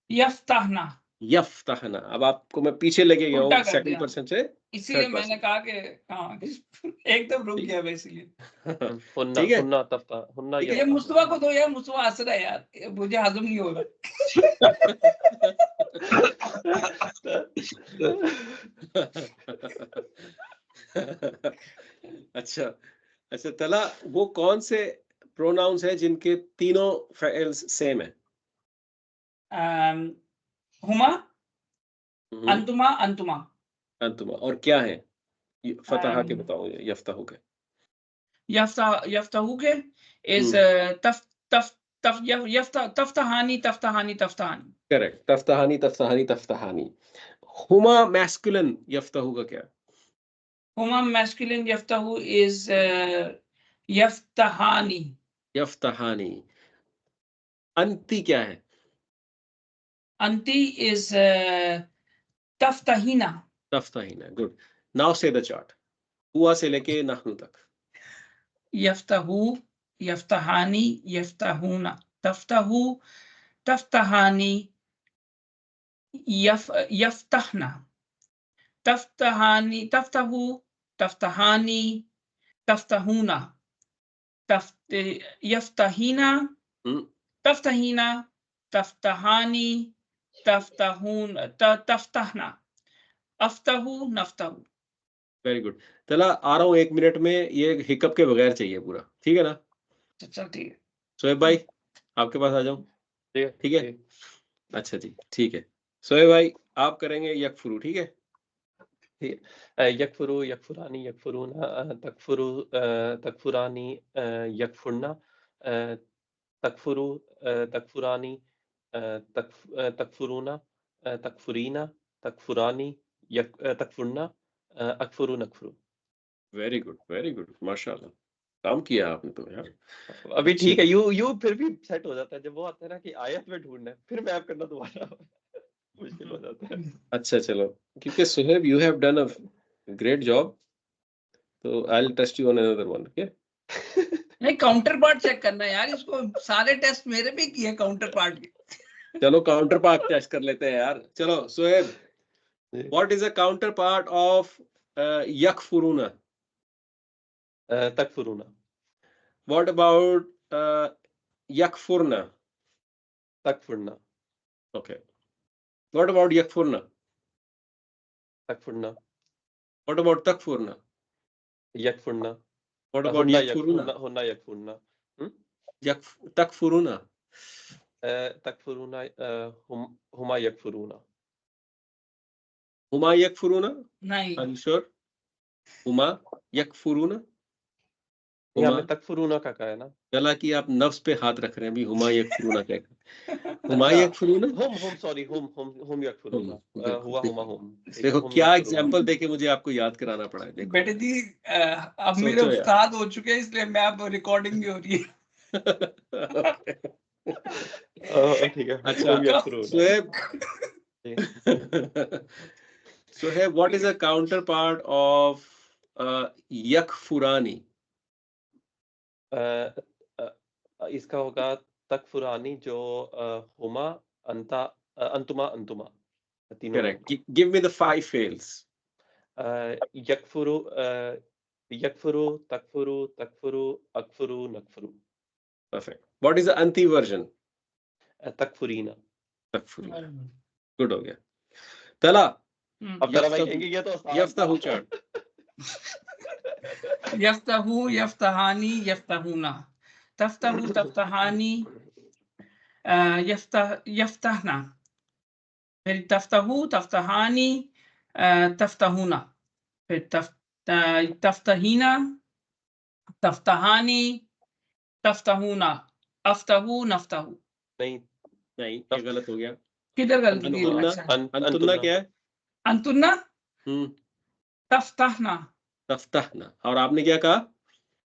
Yaftahna. Yaftahna. अब आपको मैं पीछे लेके गया हूँ उल्टा कर सेकंड दिया. पर्सन से. इसीलिए मैंने कहा कि हाँ एकदम रुक गया बेसिकली. ठीक है. हुन्ना, तफ्ता, हुन्ना. ये मुस्तफा को दो यार, मुस्तफा हंस रहा है यार, मुझे हजम नहीं होगा. अच्छा, अच्छा. तला, वो कौन से प्रोनाउंस है जिनके तीनों फेल्स सेम है? हुमा, अंतुमा, अंतुमा. अंतुमा. और क्या है? फतहा के बताओ. यफ्ताहु के. यफ्ताहु के is तफ्ताहानी, तफ्ताहानी, तफ्ताहानी. करेक्ट. तफ्ताहानी, तफ्ताहानी, तफ्ताहानी. हुमा मैस्कुलिन यफ्ताहु का क्या? हुमा मैस्कुलिन यफ्ताहु is यफ्ताहानी. यफ्ताहानी. अंती क्या है? अंती is तफ्ताहीना. तफ्ताहीना. गुड. नाउ से द चार्ट. हुआ से लेके नहनु तक. यफ्ताहु, यफ्ताहानी, यफ्ताहूना. तफ्ताहु, तफ्ताहानी, यफ्ताहना. तफ्ताहानी, तफ्ताहु, तफ्ताहानी, तफ्ताहूना. यफ्ताहीना, तफ्ताहीना, तफ्ताहानी, तफ्ताहून, तफ्ताहना. अफ्ताहु, नफ्ताहु. Very good. चला, आ रहा हूँ 1 मिनट में. ये हिकअप के बगैर चाहिए पूरा. ठीक है ना? अच्छा, ठीक है. सोहेब भाई, आपके पास आ जाऊं. ठीक है. अच्छा जी, ठीक है. सोहेब भाई, आप करेंगे यकफुरू. ठीक है. यकफुरू, यकफुरानी, यकफुरूना, तकफुरू, तकफुरानी, यकफुरना, तकफुरू, तकफुरानी, तकफुरूना, तकफुरीना, तकफुरानी, तकफुरना, अकफुरू, नकफुरू. Very good, very good. माशाल्लाह, काम किया आपने तो यार. अभी ठीक है. यू फिर भी सेट हो जाता है. जब वो आता है ना कि आयत में ढूंढना है, फिर मैप करना दोबारा मुश्किल हो जाता है. अच्छा, चलो, क्योंकि Suhaib you have done a great job, तो I will test you on another one. Okay. नहीं, काउंटर पार्ट चेक करना है यार. इसको सारे टेस्ट मेरे भी किए काउंटर पार्ट के. चलो काउंटर पार्ट टेस्ट कर लेते हैं यार. चलो Suhaib, what is the counterpart of यकफुरूना? तकफुरूना. व्हाट अबाउट यकफुरना? तकफुरना. ओके. व्हाट अबाउट यकफुरना? तकफुरना. व्हाट अबाउट तकफुरना? यकफुरना. व्हाट अबाउट यकफुरना? हुन्ना यकफुरना. तकफुरूना. तकफुरूना, हुमा यकफुरूना. हुमा यकफुरूना? नहीं. Are you sure? हुमा यकफुरूना? यहाँ में तकफुरूना का है ना. चला कि आप नफ्स पे हाथ रख रहे हैं. भी हुमा यकफुरूना क्या है? हुमा यकफुरूना. हम सॉरी, हम यकफुरूना. हुआ हुमा हम. देखो क्या एग्जांपल देके मुझे आपको याद कराना पड़ा है. देखो बेटे जी, अब मेरे उस्ताद हो चुके हैं, इसलिए मैं अब रिकॉर्डिंग भी हो रही है. ठीक है. अच्छा, Sohaib, what is a counterpart of yakfurani? इसका होगा तकफुरानी, जो हुमा, अंता, अंतुमा, अंतुमा. Correct. Give me the 5 fails. यकफुरु, यकफुरु, तकफुरु, तकफुरु, अकफुरु, नकफुरु. Perfect. What is the anti version? तकफुरीना. तकफुरीना. Good हो गया. तला, अब जरा भाई कहेंगे ये तो आसान यफ्ताहू था। चार्ट यफ्ताहू, यफ्ताहानी, यफ्ताहूना, तफ्ताहू, तफ्ताहानी, यफ्ताहना, फिर तफ्ताहू, तफ्ताहानी, तफ्ताहूना, फिर तफ्ताहीना, तफ्ताहानी, तफ्ताहूना, अफ्ताहू, नफ्ताहू। नहीं नहीं, ये गलत हो गया। किधर गलती की? अंतुन्ना, अच्छा, अंतुन्ना क्या है? अंतुन्ना, हम्म, तफ्ताहना, तफ्ताहना। और आपने क्या कहा?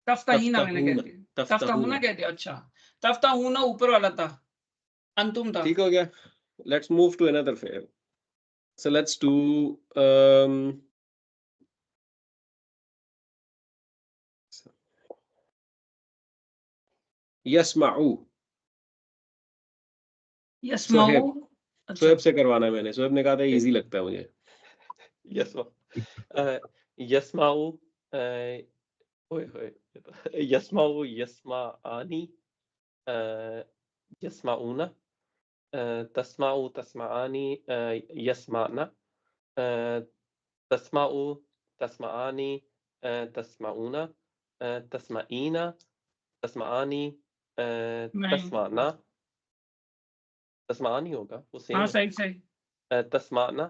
तफ्ताहीना मैंने कह तफ्ताहूना, दिया, तफ्ताहूना तफ्ताहूना। कह दिया। अच्छा, तफ्ताहूना ऊपर वाला था, अंतुम था। ठीक हो गया। Let's move to another fair. So let's do यस्माउ। यस्माऊ, सोहेब, अच्छा, सोहेब से करवाना है मैंने। सोहेब ने कहा था इजी लगता है मुझे। यस्मा यस्माऊ ओए होए यस्माऊ यस्माआनी यस्माऊना तस्माऊ तस्माआनी यस्माना तस्माऊ तस्माआनी तस्माऊना तस्माईना तस्माआनी नहीं, तस्माना तस्माआनी होगा वो सेम हाँ है। सही सही। तस्माना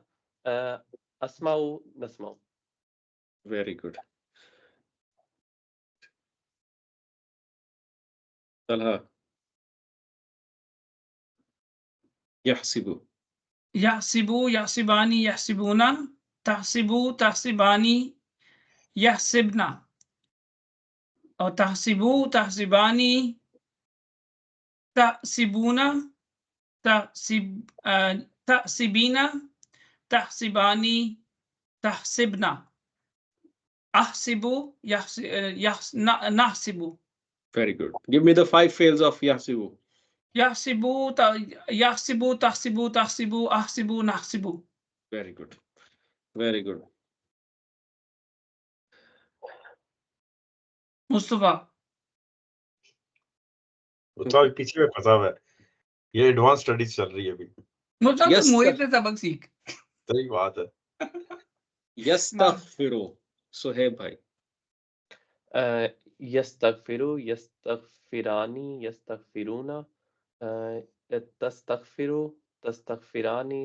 अस्माऊ नस्माऊ। Very good. तलहा, यहसिबु। यहसिबु, यहसिबानी, यहसिबूना, तहसिबु, तहसिबानी, यहसिबना, और तहसिबु, तहसिबानी, तहसिबूना, तहसिबीना, तहसिबानी, तहसिबना, अहसिबु, नहसिबु, Very good. Give me the 5 fails of yahsibu. यहसिबु, यहसिबु, तहसिबु, तहसिबु, अहसिबु, नहसिबु। Very good. Very good. Mustafa, तो पीछे में फंसा हुआ है। ये एडवांस स्टडीज चल रही है अभी। मुस्तफा Yes, तो मोहित sir. से सबक सीख। सही बात है। यस्तगफिरु। सोहेब भाई। यस्तगफिरु यस्तगफिरानी यस्तगफिरूना तस्तगफिरु तस्तगफिरानी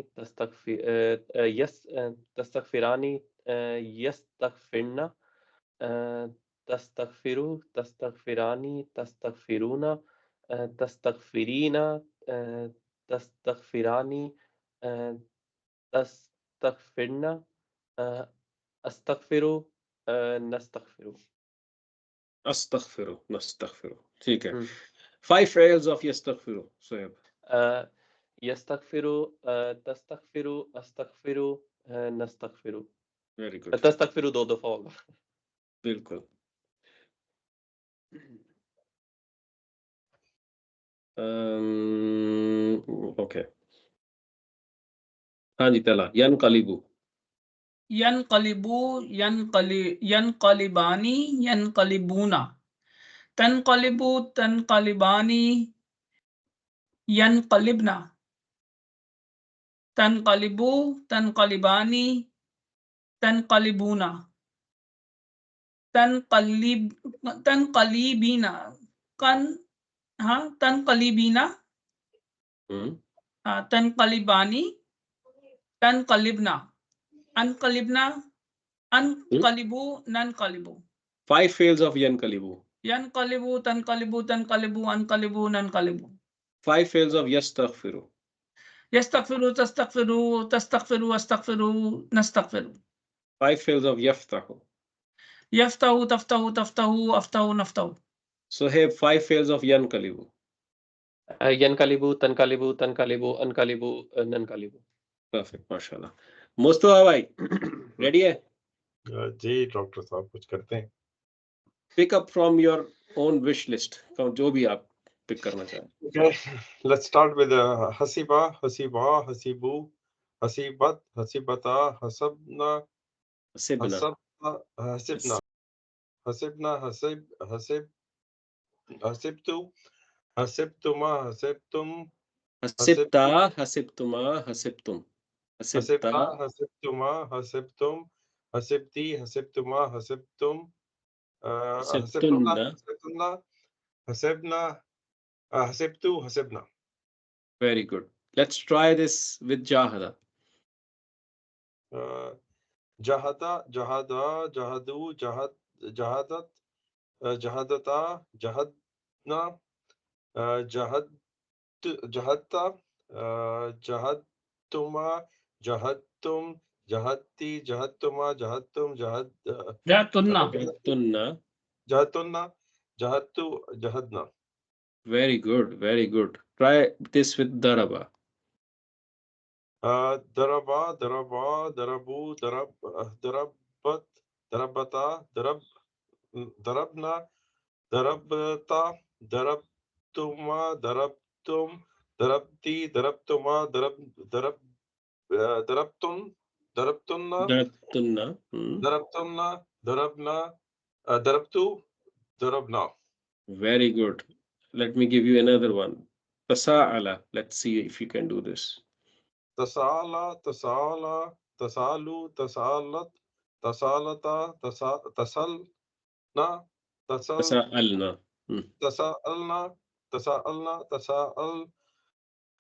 तस्तगफिरानी यस्तगफिरना तस्तगफिरु तस्तगफिरानी तस्तगफिरूना तस्तगफिरीना तस्तगफिरानी तस्तगफिरना अस्तगफिरु नस्तगफिरु। अस्तगफिरु, नस्तगफिरु। ठीक है। 5 fails of यस्तगफिरु। सोहेब। यस्तगफिरु तस्तगफिरु अस्तगफिरु नस्तगफिरु। Very good. तस्तगफिरु 2 दफा होगा। बिल्कुल। ओके। हाँ जी, तला। यनकलिबु। यनकलिबु, यनकलिबानी, यनकलिबूना, तनकलिबु, तनकलिबानी, यनकलिबना, तनकलिबु, तनकलिबानी, तनकलिबूना, तनकलीबीना, तनकलीबीना, तनकलिबानी, तनकलिबना, अनकलिबना, अनकलिबु, ननकलिबु। 5 fails of यनकलिबु। यनकलिबु, तनकलिबु, तनकलिबु, अनकलिबु, ननकलिबु। 5 fails of यस्तगफिरु। यस्तगफिरु, तस्तगफिरु, तस्तगफिरु, अस्तगफिरु, नस्तगफिरु। 5 fails of यफ्ताहु। यफ्ताहु, तफ्ताहु, तफ्ताहु, अफ्ताहु, नफ्ताहु। सोहेब, 5 fails of यनकलिबु। यनकलिबु तनकलिबु तनकलिबु अनकलिबु ननकलिबु। परफेक्ट, माशाल्लाह। मुस्तफा भाई, रेडी है? जी डॉक्टर साहब, कुछ करते हैं। Pick up from your own wish list, जो भी आप पिक करना चाहें। Okay, let's start with Haseeba, हसीबा, हसीबू, हसीबत, हसीबता, हसबना, हसिबना। हसिबना, हसिबना, Hasib, हसिबतु, हसिबतुमा, हसिबतुम, हसिबता, हसिबतुमा, हसिबतुम। हसिब्ता, हसिब्ता, हसिब्तुमा, हसिब्तुम, हसिब्ती, हसिब्तुमा, हसिब्तुम, हसिब्तुल्लाह, हसिब्तुन्ना. हसिब्तुल्लाह, हसिब्ना, हसिब्तु, हसिब्ना. Very good. Let's try this with Jahada. जहदा, जहदा, जहदू, जहद, जहदत, जहदता, जहदना, जहद, जहदता, जहदतुमा, जहदतुम, जहदती, जहदतुमा, जहदतुम, जहतुन्ना. Jahtunna. जहदतुन्ना, जहदतु, जहदना. Very good. Very good. Try this with Daraba. दरबा, दरबा, दरबू, दरब, दरबत, दरबता, दरब, दरबना, दरबता, दरबतुमा, दरबतुम, दरबती, दरबतुमा, दरब, दरबतुम, दरबतुन्ना, Darabtunna. दरबतुन्ना, दरबना, दरबतु, दरबना. Very good. Let me give you another one. Tasa'ala. Let's see if you can do this. तसाला, तसाला, तसालू, तसालत, तसालता, तसलना, तसल, Tasa'alna. तसाअलना, तसाअलना, तसाअल,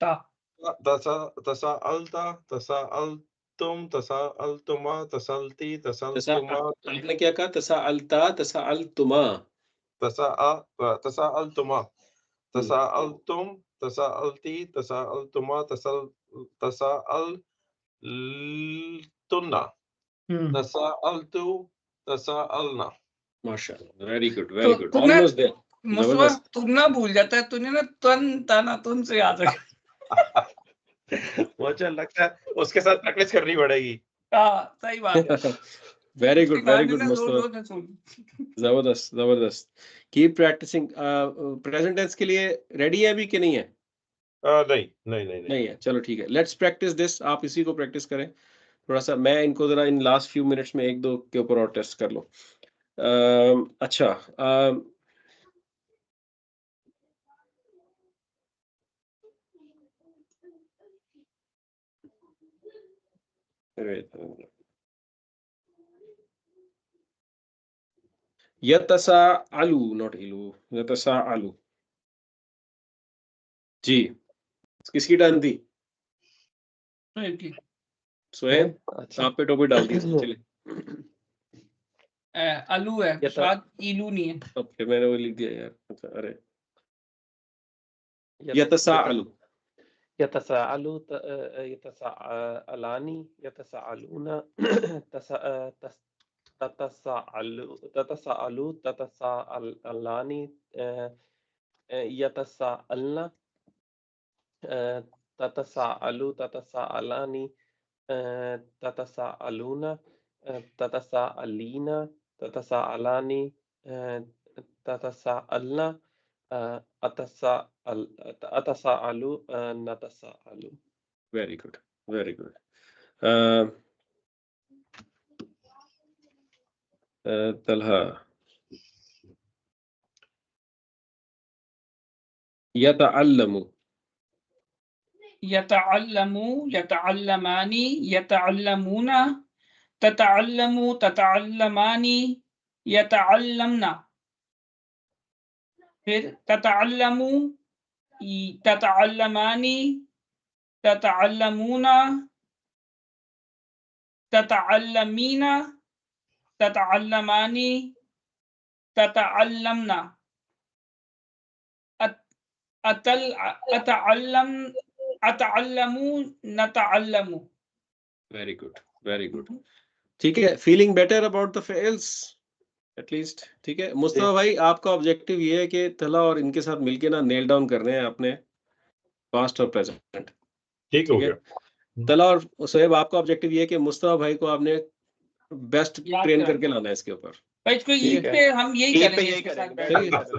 ता. तसाअलता, तसाअलतुम, तसाअलतुमा, तसलती, तसलतुमा, आपने क्या कहा? तसाअलता, तसाअलतुमा. तसाअलतुमा, तसाअलतुम, तसाअलती, तसाअलतुमा, तसाअलतुन्ना, तसाअलतु, तसाअलना. माशाल्लाह. Very good. Very good. तुमने Almost there. मुस्तफा तुन्ना भूल जाता है, तूने ना तन ताना तुन से याद रखा. मुझे लगता है उसके साथ प्रैक्टिस करनी पड़ेगी. हाँ, सही बात है. Very good. Very good, गाने ना मुस्तफा. जोर-जोर से सुन. जबरदस्त, जबरदस्त. Keep practicing. Present tense के लिए ready है अभी कि नहीं है? नहीं है. चलो ठीक है. Let's practice this. आप इसी को practice करें. थोड़ा सा मैं इनको जरा इन last few minutes में एक दो के ऊपर और टेस्ट कर लो. अच्छा. यतसाअलु, not इलू. यतसाअलु. जी. किसकी टर्न थी? सोहेब. अच्छा आप पे टोपी डाल दी. चले. अलू है, शायद इलू नहीं है. ओके, मैंने वो लिख दिया यार. अच्छा, अरे. यतसाअलु. यतसाअलु, यतसाअलानी, यतसाअलूना, ततसाअलु, ततसाअलानी, यतसाअलना, ततसाअलु, ततसाअलानी, ततसाअलूना, ततसाअलीना, ततसाअलानी, ततसाअलना, अतसाअलु, नतसाअलु. Very good. Very good. Talha. यतअल्लमु. यतअल्लमु, यतअल्लमानी, यतअल्लमूना, ततअल्लमु, ततअल्लमानी, यतअल्लमना. फिर ततअल्लमु, ततअल्लमानी, ततअल्लमूना, ततअल्लमीना, ततअल्लमानी, ततअल्लमना. अतअल्लम, अतअल्लमु, नतअल्लमु. Very good. Very good. ठीक है. Feeling better about the fails at least. ठीक है. मुस्तफा भाई, आपका ऑब्जेक्टिव ये है कि तला और इनके साथ मिलके ना नेल डाउन करने हैं अपने पास्ट और प्रेजेंट. ठीक हो गया. तला और सोहेब, आपका ऑब्जेक्टिव ये है कि मुस्तफा भाई को आपने बेस्ट ट्रेन करके लाना है इसके ऊपर. भाई इसको ईद पे हम यही करेंगे.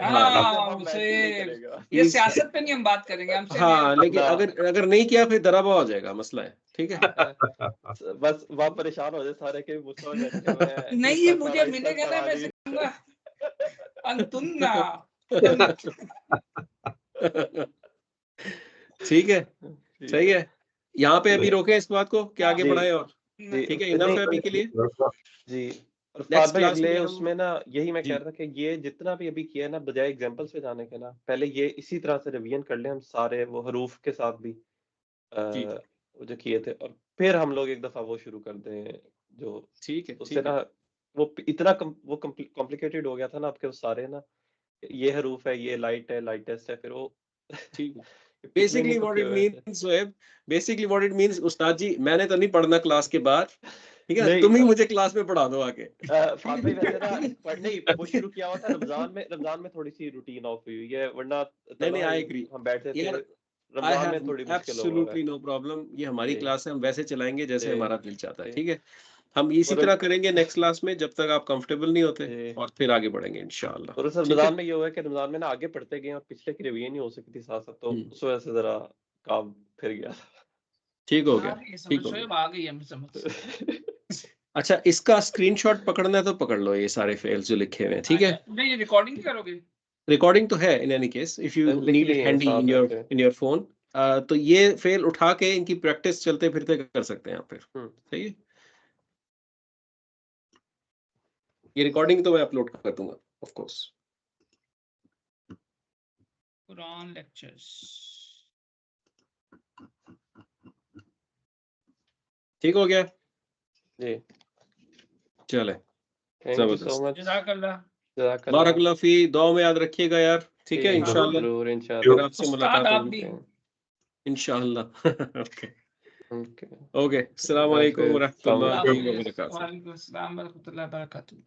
हाँ, ये सियासत पे नहीं हम बात करेंगे. हमसे हाँ, लेकिन अगर नहीं किया फिर दराबा हो जाएगा. मसला है. ठीक है. बस वहाँ परेशान हो जाए सारे के मुस्तफा नहीं, ये मुझे मिलेगा ना, मैं कहूँगा अंतुन्ना. ठीक है. सही है. यहाँ पे अभी रोके इस बात को कि आगे जी। बढ़ाएं और जी, ठीक है, इनफ है अभी के लिए। जी। और नेक्स्ट फाद भाई क्लास अगले में हम उसमें ना यही मैं जी कह रहा था कि ये जितना भी अभी किया है ना, बजाय एग्जांपल्स पे जाने के ना, पहले ये इसी तरह से रिवीजन कर लें हम सारे वो हरूफ के साथ भी जी वो जो किए थे, और फिर हम लोग एक दफा वो शुरू कर दें जो ठीक है उससे ठीक है ना वो इतना कॉम्प्लिकेटेड हो गया था ना आपके वो सारे ना, ये हरूफ है, ये लाइट है, लाइटेस्ट है, फिर वो ठीक है। पिछले नहीं बेसिकली व्हाट पक्के इट हुए थे। Means Shoaib, basically what it means उस्ताद जी मैंने तो नहीं पढ़ना क्लास के बाद, ठीक है, नहीं तुम ही मुझे क्लास में पढ़ा दो आके। फाद भाई वैसे ना पढ़ने ही वो शुरू किया हुआ था रमजान में थोड़ी सी रूटीन ऑफ हुई हुई है, वरना नहीं नहीं तलहा आई एग्री हम बैठते थे, यार, आई रमजान में हैव थोड़ी मुश्किल हो रहा है। एब्सोल्युटली नो प्रॉब्लम, ये हमारी जी, क्लास है, हम वैसे चलाएंगे जैसे जी, हमारा दिल चाहता है, जी। ठीक है। हम इसी और तरह करेंगे नेक्स्ट क्लास में जब तक आप कंफर्टेबल नहीं होते, जी, और फिर आगे बढ़ेंगे इंशाल्लाह, और उस ठीक है। रमजान में ये हुआ है कि रमजान में ना आगे पढ़ते गए और पिछले की रिवीजन नहीं हो सकी थी साथ-साथ, तो हम्म, उस वजह से ज़रा काम फिर गया। ठीक हो आ गया, गई समझ, ठीक हो गया। शोएब आ गई हमें समझ। अच्छा, इसका स्क्रीनशॉट पकड़ना है तो पकड़ लो, ये सारे फेल्स जो लिखे हुए हैं, ठीक है। नहीं, ये रिकॉर्डिंग नहीं करोगे? रिकॉर्डिंग तो है in any case, if you लिख नीड इट लिए हैं हैंडी साथ वैसे। इन योर फोन, तो ये फेल उठा के इनकी प्रैक्टिस चलते फिरते कर सकते हैं आप फिर, हुँ, सही है। ये रिकॉर्डिंग तो मैं अपलोड कर दूंगा ऑफ कोर्स। कुरान लेक्चर्स। ठीक हो गया, जी। चले, थैंक यू सो जबरदस्त। मच। जज़ाकल्लाह। जज़ाकल्लाह। बारकल्लाह फी, दुआ में याद रखिएगा यार, ठीक है, जी, इंशाल्लाह ज़रूर इंशाल्लाह। फिर आपसे उस्ताद मुलाकात आप होगी, भी। ओके, इंशाल्लाह। Okay okay. ओके, अस्सलाम अल्लाह वालेकुम हाफ़िज़। अस्सलाम वरहमतुल्लाहि वालेकुम। हाफ़िज़। वबरकातुहू। वालेकुम अस्सलाम व रहमतुल्लाहि व बरकातहू।